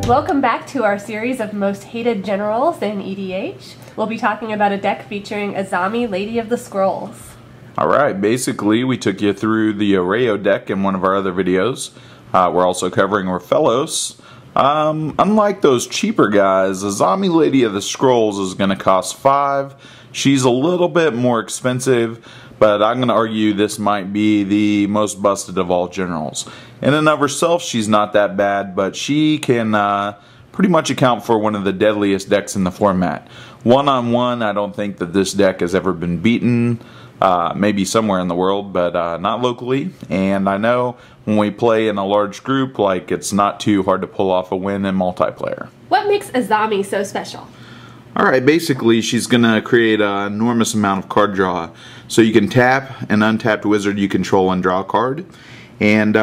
Welcome back to our series of most hated generals in EDH. We'll be talking about a deck featuring Azami, Lady of the Scrolls. Alright, basically we took you through the Arrayo deck in one of our other videos. We're also covering Rofellos. Unlike those cheaper guys, Azami, Lady of the Scrolls is going to cost 5. She's a little bit more expensive, but I'm going to argue this might be the most busted of all generals. In and of herself, she's not that bad, but she can pretty much account for one of the deadliest decks in the format. One-on-one, I don't think that this deck has ever been beaten. Maybe somewhere in the world, but not locally. And I know when we play in a large group, like, it's not too hard to pull off a win in multiplayer. What makes Azami so special? Alright, basically she's going to create an enormous amount of card draw. So you can tap an untapped wizard you control and draw a card. And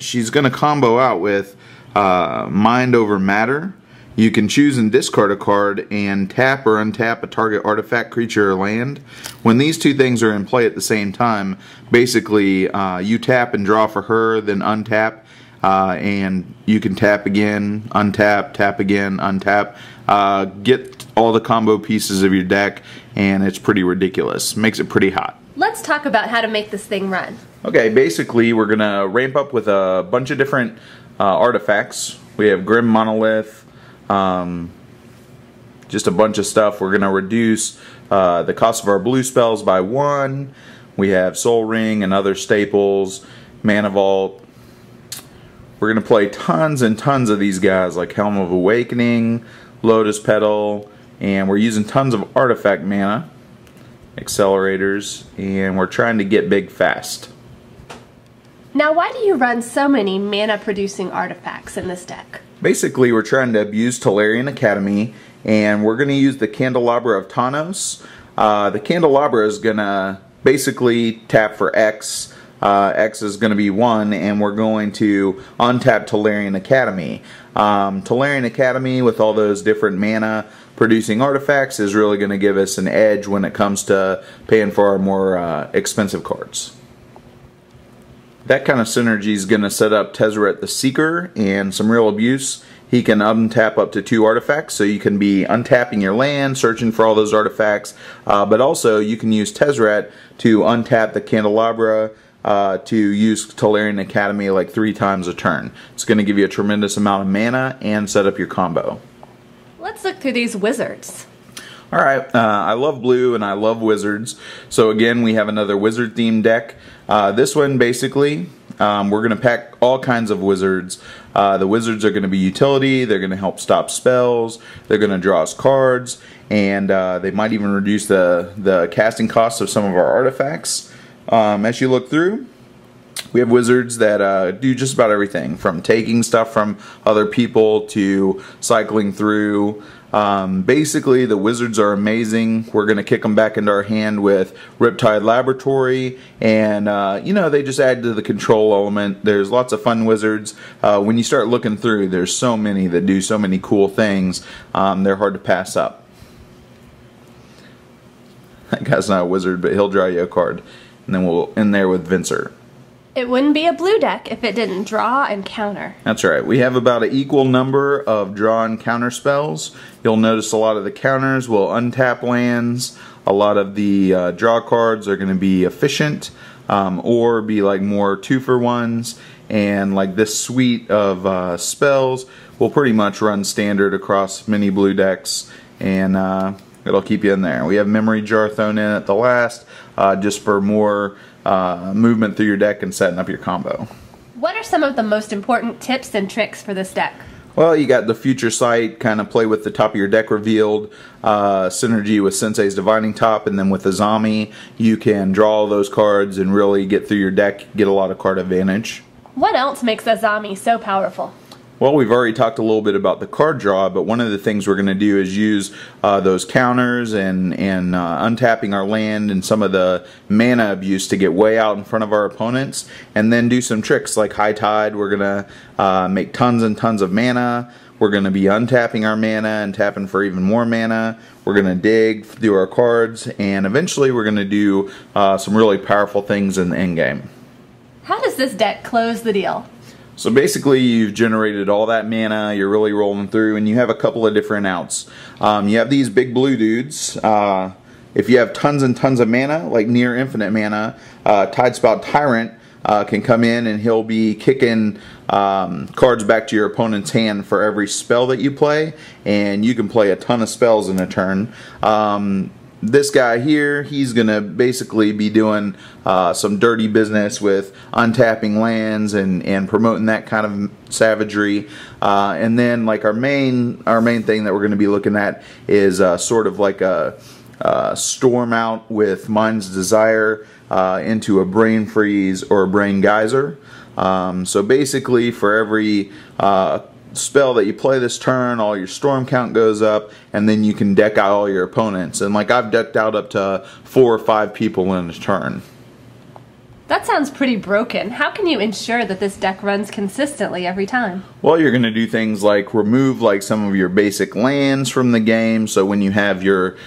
she's going to combo out with Mind over Matter. You can choose and discard a card and tap or untap a target artifact, creature, or land. When these two things are in play at the same time, basically you tap and draw for her, then untap, and you can tap again, untap, tap again, untap. Get all the combo pieces of your deck, and it's pretty ridiculous. Makes it pretty hot. Let's talk about how to make this thing run. Okay, basically we're going to ramp up with a bunch of different artifacts. We have Grim Monolith, just a bunch of stuff. We're going to reduce the cost of our blue spells by 1. We have Soul Ring and other staples, Mana Vault. We're going to play tons and tons of these guys like Helm of Awakening, Lotus Petal, and we're using tons of artifact mana, accelerators, and we're trying to get big fast. Now, why do you run so many mana producing artifacts in this deck? Basically, we're trying to abuse Tolarian Academy, and we're going to use the Candelabra of Tawnos. The Candelabra is going to basically tap for X. X is going to be 1, and we're going to untap Tolarian Academy. Tolarian Academy, with all those different mana producing artifacts, is really going to give us an edge when it comes to paying for our more expensive cards. That kind of synergy is going to set up Tezzeret the Seeker and some real abuse. He can untap up to 2 artifacts, so you can be untapping your land, searching for all those artifacts, but also you can use Tezzeret to untap the Candelabra to use Tolarian Academy like 3 times a turn. It's going to give you a tremendous amount of mana and set up your combo. Let's look through these wizards. Alright, I love blue and I love wizards. So again, we have another wizard themed deck. This one basically, we're going to pack all kinds of wizards. The wizards are going to be utility, they're going to help stop spells, they're going to draw us cards, and they might even reduce the casting costs of some of our artifacts. As you look through, we have wizards that do just about everything, from taking stuff from other people to cycling through. Basically, the wizards are amazing. We're going to kick them back into our hand with Riptide Laboratory, and you know, they just add to the control element. There's lots of fun wizards. When you start looking through, there's so many that do so many cool things. They're hard to pass up. That guy's not a wizard, but he'll draw you a card. And then we'll end there with Vincer. It wouldn't be a blue deck if it didn't draw and counter. That's right. We have about an equal number of draw and counter spells. You'll notice a lot of the counters will untap lands. A lot of the draw cards are going to be efficient or be like more 2-for-1s. And like this suite of spells will pretty much run standard across many blue decks. And it'll keep you in there. We have Memory Jar thrown in at the last just for more movement through your deck and setting up your combo. What are some of the most important tips and tricks for this deck? Well, you got the Future Sight, kind of play with the top of your deck revealed, synergy with Sensei's Divining Top, and then with Azami, you can draw all those cards and really get through your deck, get a lot of card advantage. What else makes Azami so powerful? Well, we've already talked a little bit about the card draw, but one of the things we're going to do is use those counters and untapping our land and some of the mana abuse to get way out in front of our opponents, and then do some tricks like High Tide. We're going to make tons and tons of mana. We're going to be untapping our mana and tapping for even more mana. We're going to dig through our cards, and eventually we're going to do some really powerful things in the endgame. How does this deck close the deal? So basically you've generated all that mana, you're really rolling through, and you have a couple of different outs. You have these big blue dudes. If you have tons and tons of mana, like near infinite mana, Tidespout Tyrant can come in and he'll be kicking cards back to your opponent's hand for every spell that you play, and you can play a ton of spells in a turn. This guy here, he's going to basically be doing some dirty business with untapping lands and promoting that kind of savagery. And then like our main thing that we're going to be looking at is sort of like a storm out with Mind's Desire into a Brain Freeze or a Brain Geyser. So basically for every spell that you play this turn, all your storm count goes up, and then you can deck out all your opponents. And like I've decked out up to 4 or 5 people in a turn. That sounds pretty broken. How can you ensure that this deck runs consistently every time? Well, you're going to do things like remove like some of your basic lands from the game, so when you have your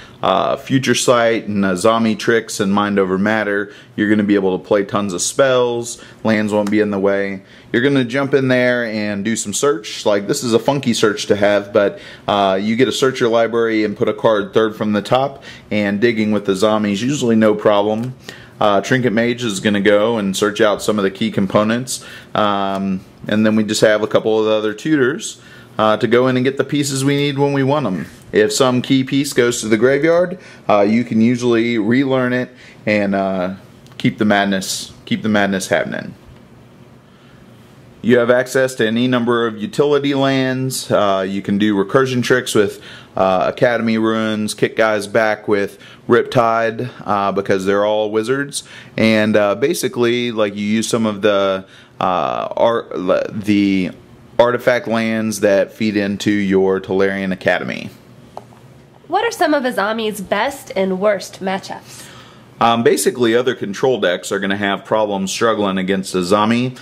Future Sight and Azami tricks and Mind Over Matter, you're going to be able to play tons of spells, lands won't be in the way. You're going to jump in there and do some search. Like this is a funky search to have, but you get to search your library and put a card third from the top, and digging with the Azami is usually no problem. Trinket Mage is going to go and search out some of the key components, and then we just have a couple of the other tutors to go in and get the pieces we need when we want them. If some key piece goes to the graveyard, you can usually relearn it and keep the madness happening. You have access to any number of utility lands. You can do recursion tricks with Academy Ruins, kick guys back with Riptide because they're all wizards, and basically like you use some of the artifact lands that feed into your Tolarian Academy. What are some of Azami's best and worst matchups? Basically, other control decks are going to have problems struggling against Azami.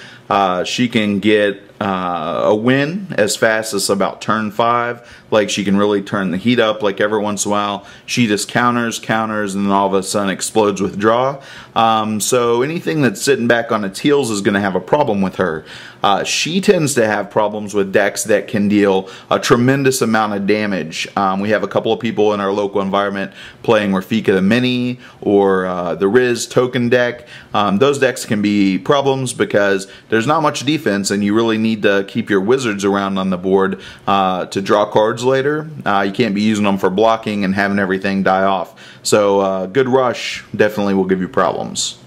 She can get a win as fast as about turn 5. Like she can really turn the heat up. Like every once in a while, she just counters, and then all of a sudden explodes with draw. So anything that's sitting back on its heels is going to have a problem with her. She tends to have problems with decks that can deal a tremendous amount of damage. We have a couple of people in our local environment playing Rafika the Mini or the Riz token deck. Those decks can be problems because there's not much defense, and you really need to keep your wizards around on the board to draw cards later. You can't be using them for blocking and having everything die off. So good rush definitely will give you problems.